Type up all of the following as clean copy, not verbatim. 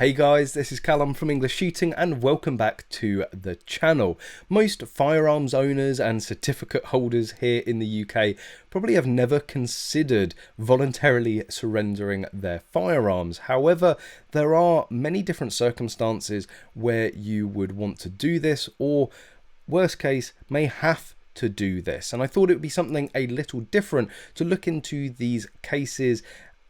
Hey guys, this is Callum from EnglishShooting and welcome back to the channel. Most firearms owners and certificate holders here in the UK probably have never considered voluntarily surrendering their firearms. However, there are many different circumstances where you would want to do this, or worst case, may have to do this. And I thought it would be something a little different to look into these cases,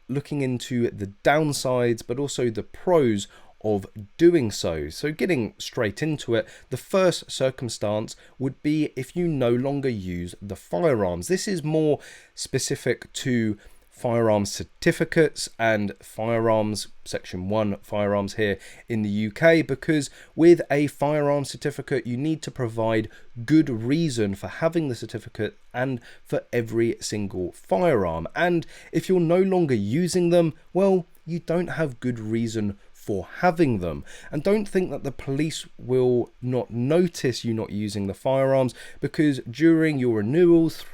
looking into the downsides but also the pros of doing so. So getting straight into it, the first circumstance would be if you no longer use the firearms. This is more specific to firearms certificates and firearms section 1 firearms here in the UK, because with a firearms certificate you need to provide good reason for having the certificate and for every single firearm, and if you're no longer using them, well, you don't have good reason for having them. And don't think that the police will not notice you not using the firearms, because during your renewals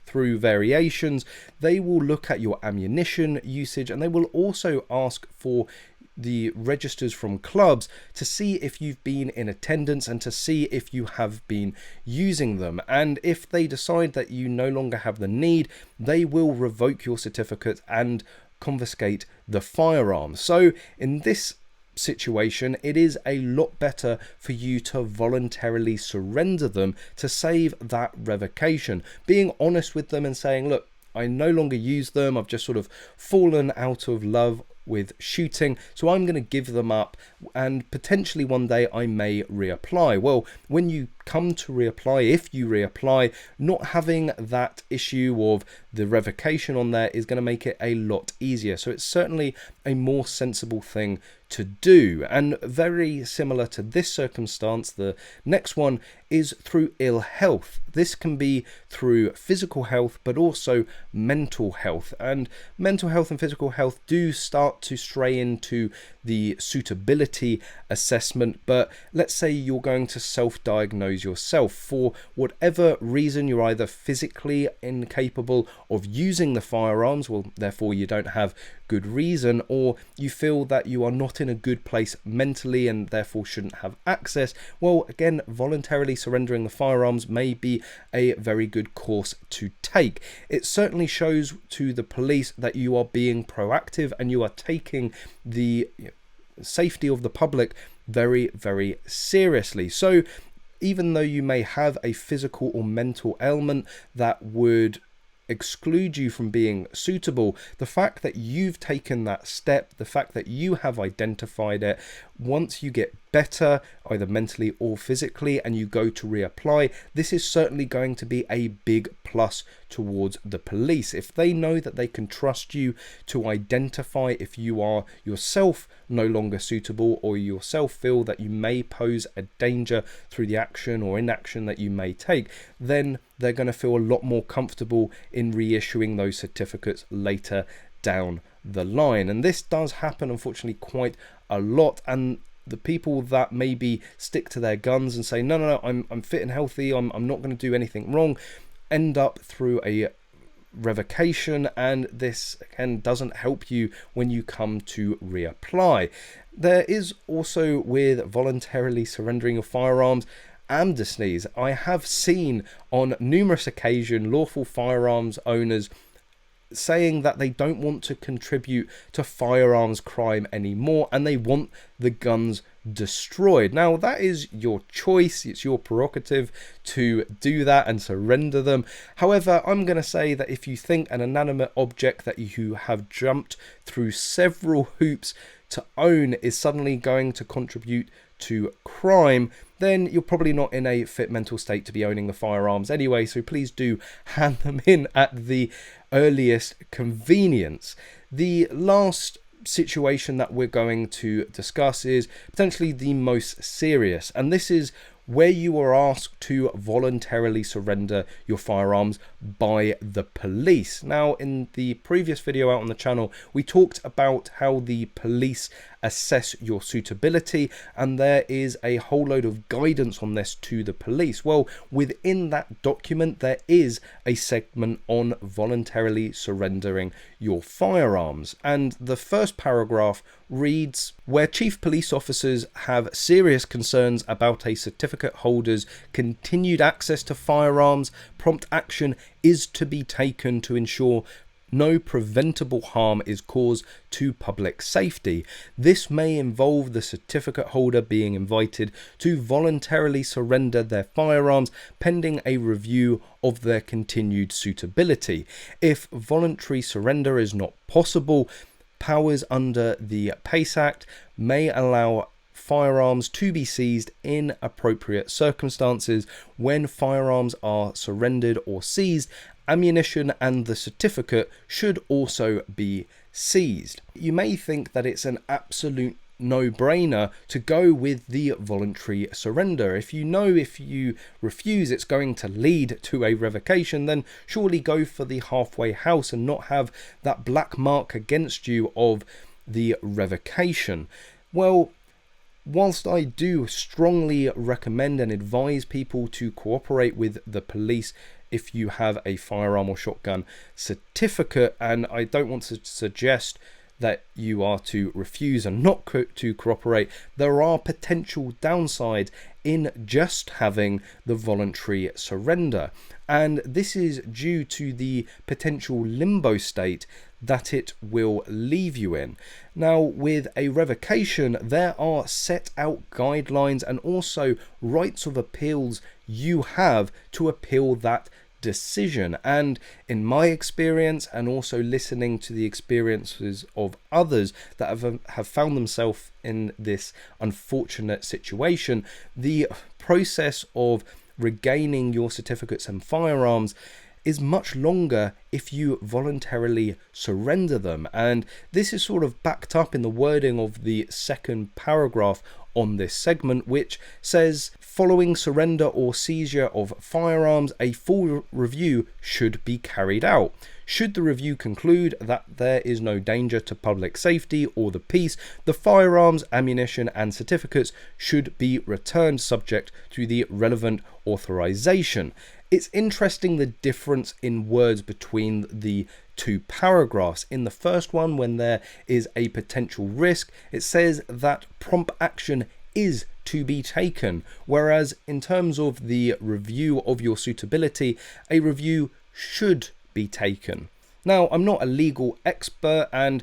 through variations, they will look at your ammunition usage and they will also ask for the registers from clubs to see if you've been in attendance and to see if you have been using them. And if they decide that you no longer have the need, they will revoke your certificate and confiscate the firearm. So in this situation, it is a lot better for you to voluntarily surrender them to save that revocation. Being honest with them and saying, look, I no longer use them, I've just sort of fallen out of love with shooting, so I'm going to give them up, and potentially one day I may reapply. Well, when you come to reapply, if you reapply, not having that issue of the revocation on there is going to make it a lot easier. So it's certainly a more sensible thing to do. And very similar to this circumstance, the next one is through ill health. This can be through physical health but also mental health, and mental health and physical health do start to stray into the suitability assessment. But let's say you're going to self-diagnose yourself for whatever reason. You're either physically incapable of using the firearms, well, therefore you don't have good reason, or you feel that you are not in a good place mentally and therefore shouldn't have access. Well, again, voluntarily surrendering the firearms may be a very good course to take. It certainly shows to the police that you are being proactive and you are taking the safety of the public very, very seriously. So even though you may have a physical or mental ailment that would exclude you from being suitable, the fact that you've taken that step, the fact that you have identified it, once you get better either mentally or physically and you go to reapply, this is certainly going to be a big plus towards the police. If they know that they can trust you to identify if you are yourself no longer suitable, or yourself feel that you may pose a danger through the action or inaction that you may take, then they're going to feel a lot more comfortable in reissuing those certificates later down the line. And this does happen, unfortunately, quite a lot. And the people that maybe stick to their guns and say, no, I'm fit and healthy, I'm not going to do anything wrong, end up through a revocation, and this again doesn't help you when you come to reapply. There is also, with voluntarily surrendering your firearms, amnesties. I have seen on numerous occasions lawful firearms owners saying that they don't want to contribute to firearms crime anymore and they want the guns destroyed. Now, that is your choice, it's your prerogative to do that and surrender them. However, I'm going to say that if you think an inanimate object that you have jumped through several hoops to own is suddenly going to contribute to crime, then you're probably not in a fit mental state to be owning the firearms anyway, so please do hand them in at the earliest convenience. The last situation that we're going to discuss is potentially the most serious, and this is where you are asked to voluntarily surrender your firearms by the police. Now, in the previous video out on the channel, we talked about how the police assess your suitability, and there is a whole load of guidance on this to the police. Well, within that document there is a segment on voluntarily surrendering your firearms, and the first paragraph reads, where chief police officers have serious concerns about a certificate holder's continued access to firearms, prompt action is to be taken to ensure no preventable harm is caused to public safety. This may involve the certificate holder being invited to voluntarily surrender their firearms pending a review of their continued suitability. If voluntary surrender is not possible, powers under the PACE Act may allow firearms to be seized in appropriate circumstances. When firearms are surrendered or seized, ammunition and the certificate should also be seized. You may think that it's an absolute no-brainer to go with the voluntary surrender. If you know if you refuse it's going to lead to a revocation, then surely go for the halfway house and not have that black mark against you of the revocation. Well, whilst I do strongly recommend and advise people to cooperate with the police if you have a firearm or shotgun certificate, and I don't want to suggest that you are to refuse and not to cooperate, there are potential downsides in just having the voluntary surrender, and this is due to the potential limbo state that it will leave you in. Now, with a revocation, there are set out guidelines and also rights of appeals you have to appeal that decision, and in my experience and also listening to the experiences of others that have found themselves in this unfortunate situation, the process of regaining your certificates and firearms is much longer if you voluntarily surrender them, and this is sort of backed up in the wording of the second paragraph on this segment, which says, following surrender or seizure of firearms, a full review should be carried out. Should the review conclude that there is no danger to public safety or the peace, the firearms, ammunition and certificates should be returned subject to the relevant authorization. It's interesting the difference in words between the two paragraphs. In the first one, when there is a potential risk, it says that prompt action is to be taken, whereas in terms of the review of your suitability, a review should be taken. Now, I'm not a legal expert, and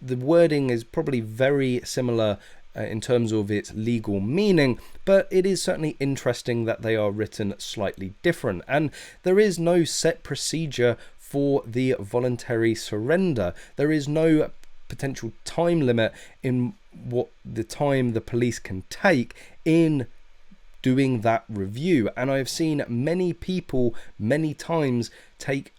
the wording is probably very similar in terms of its legal meaning, but it is certainly interesting that they are written slightly different, and there is no set procedure for the voluntary surrender. There is no potential time limit in what the time the police can take in doing that review, and I've seen many people many times take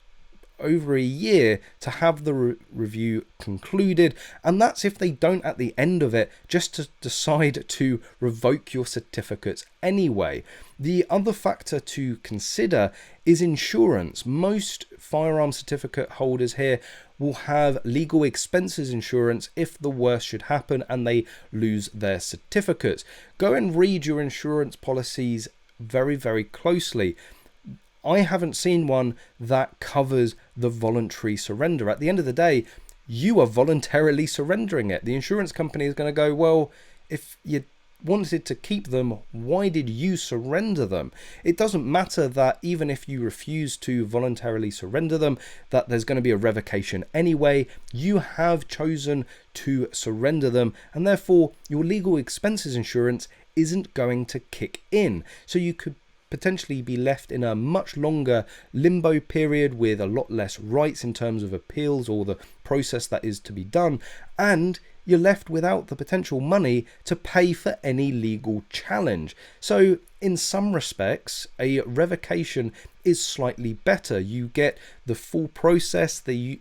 over a year to have the review concluded, and that's if they don't at the end of it just to decide to revoke your certificates anyway. The other factor to consider is insurance. Most firearm certificate holders here will have legal expenses insurance if the worst should happen and they lose their certificates. Go and read your insurance policies very, very closely. I haven't seen one that covers the voluntary surrender. At the end of the day, you are voluntarily surrendering it. The insurance company is going to go, well, if you wanted to keep them, why did you surrender them? It doesn't matter that even if you refuse to voluntarily surrender them, that there's going to be a revocation anyway. You have chosen to surrender them, and therefore your legal expenses insurance isn't going to kick in. So you could potentially be left in a much longer limbo period with a lot less rights in terms of appeals or the process that is to be done, and you're left without the potential money to pay for any legal challenge. So in some respects, a revocation is slightly better. You get the full process, the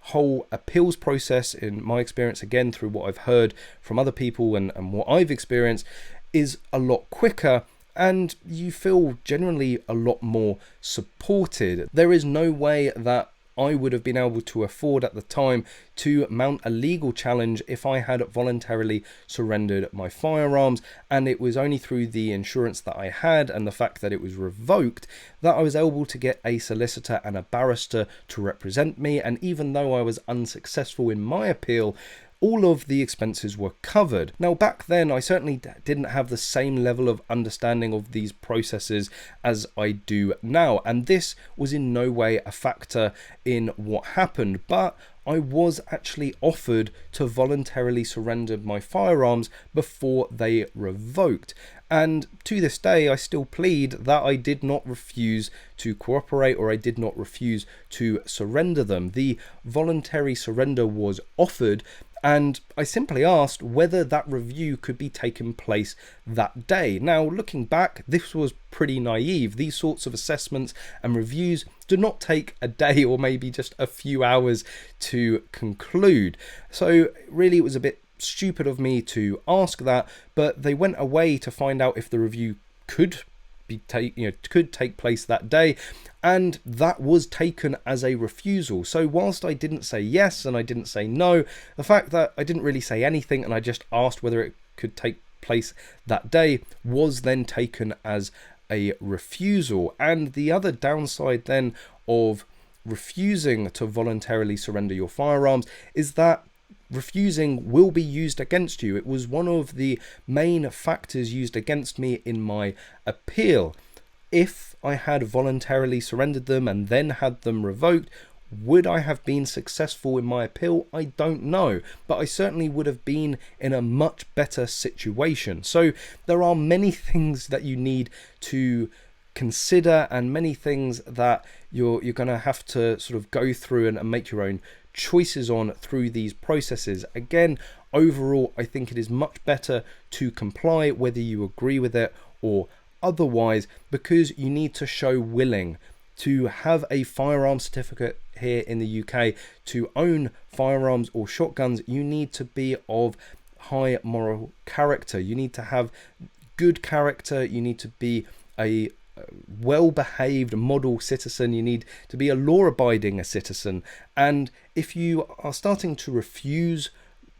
whole appeals process, in my experience, again through what I've heard from other people and what I've experienced, is a lot quicker, and you feel generally a lot more supported. There is no way that I would have been able to afford at the time to mount a legal challenge if I had voluntarily surrendered my firearms, and it was only through the insurance that I had and the fact that it was revoked that I was able to get a solicitor and a barrister to represent me. And even though I was unsuccessful in my appeal, all of the expenses were covered. Now, back then, I certainly didn't have the same level of understanding of these processes as I do now, and this was in no way a factor in what happened, but I was actually offered to voluntarily surrender my firearms before they revoked. And to this day, I still plead that I did not refuse to cooperate, or I did not refuse to surrender them. The voluntary surrender was offered, and I simply asked whether that review could be taken place that day. Now, looking back, this was pretty naive. These sorts of assessments and reviews do not take a day or maybe just a few hours to conclude. So really, it was a bit stupid of me to ask that, but they went away to find out if the review could take place that day, and that was taken as a refusal. So whilst I didn't say yes and I didn't say no, the fact that I didn't really say anything and I just asked whether it could take place that day was then taken as a refusal. And the other downside then of refusing to voluntarily surrender your firearms is that refusing will be used against you. It was one of the main factors used against me in my appeal. If I had voluntarily surrendered them and then had them revoked, would I have been successful in my appeal? I don't know, but I certainly would have been in a much better situation. So there are many things that you need to consider, and many things that you're going to have to sort of go through and make your own choices on through these processes. Again, overall, I think it is much better to comply, whether you agree with it or otherwise, because you need to show willing to have a firearm certificate here in the UK. To own firearms or shotguns, you need to be of high moral character. You need to have good character. You need to be a well-behaved model citizen. You need to be a law-abiding citizen. And if you are starting to refuse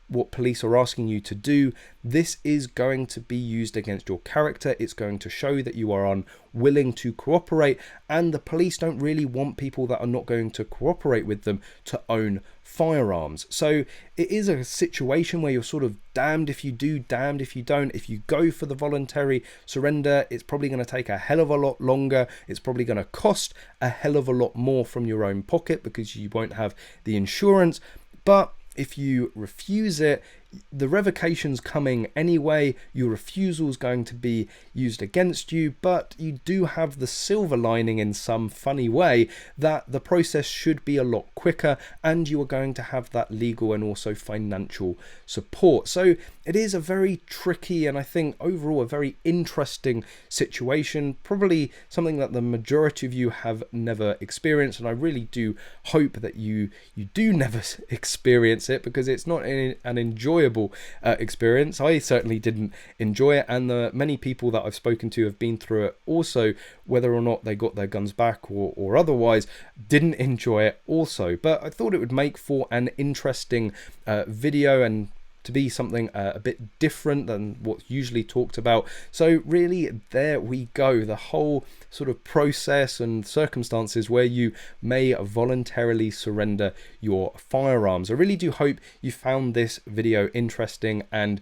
what police are asking you to do, this is going to be used against your character. It's going to show that you are unwilling to cooperate, and the police don't really want people that are not going to cooperate with them to own firearms. So it is a situation where you're sort of damned if you do, damned if you don't. If you go for the voluntary surrender, it's probably going to take a hell of a lot longer. It's probably going to cost a hell of a lot more from your own pocket because you won't have the insurance. But if you refuse it, the revocation's coming anyway. Your refusal is going to be used against you, but you do have the silver lining in some funny way that the process should be a lot quicker, and you are going to have that legal and also financial support. So it is a very tricky, and I think overall a very interesting situation, probably something that the majority of you have never experienced, and I really do hope that you do never experience it, because it's not an enjoyable experience. I certainly didn't enjoy it, and the many people that I've spoken to have been through it also, whether or not they got their guns back or otherwise, didn't enjoy it also. But I thought it would make for an interesting video, and to be something a bit different than what's usually talked about. So really, there we go, the whole sort of process and circumstances where you may voluntarily surrender your firearms. I really do hope you found this video interesting and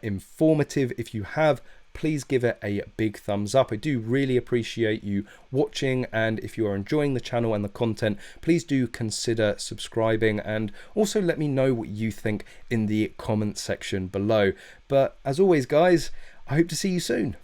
informative. If you have, please give it a big thumbs up. I do really appreciate you watching, and if you are enjoying the channel and the content, please do consider subscribing, and also let me know what you think in the comment section below. But as always, guys, I hope to see you soon.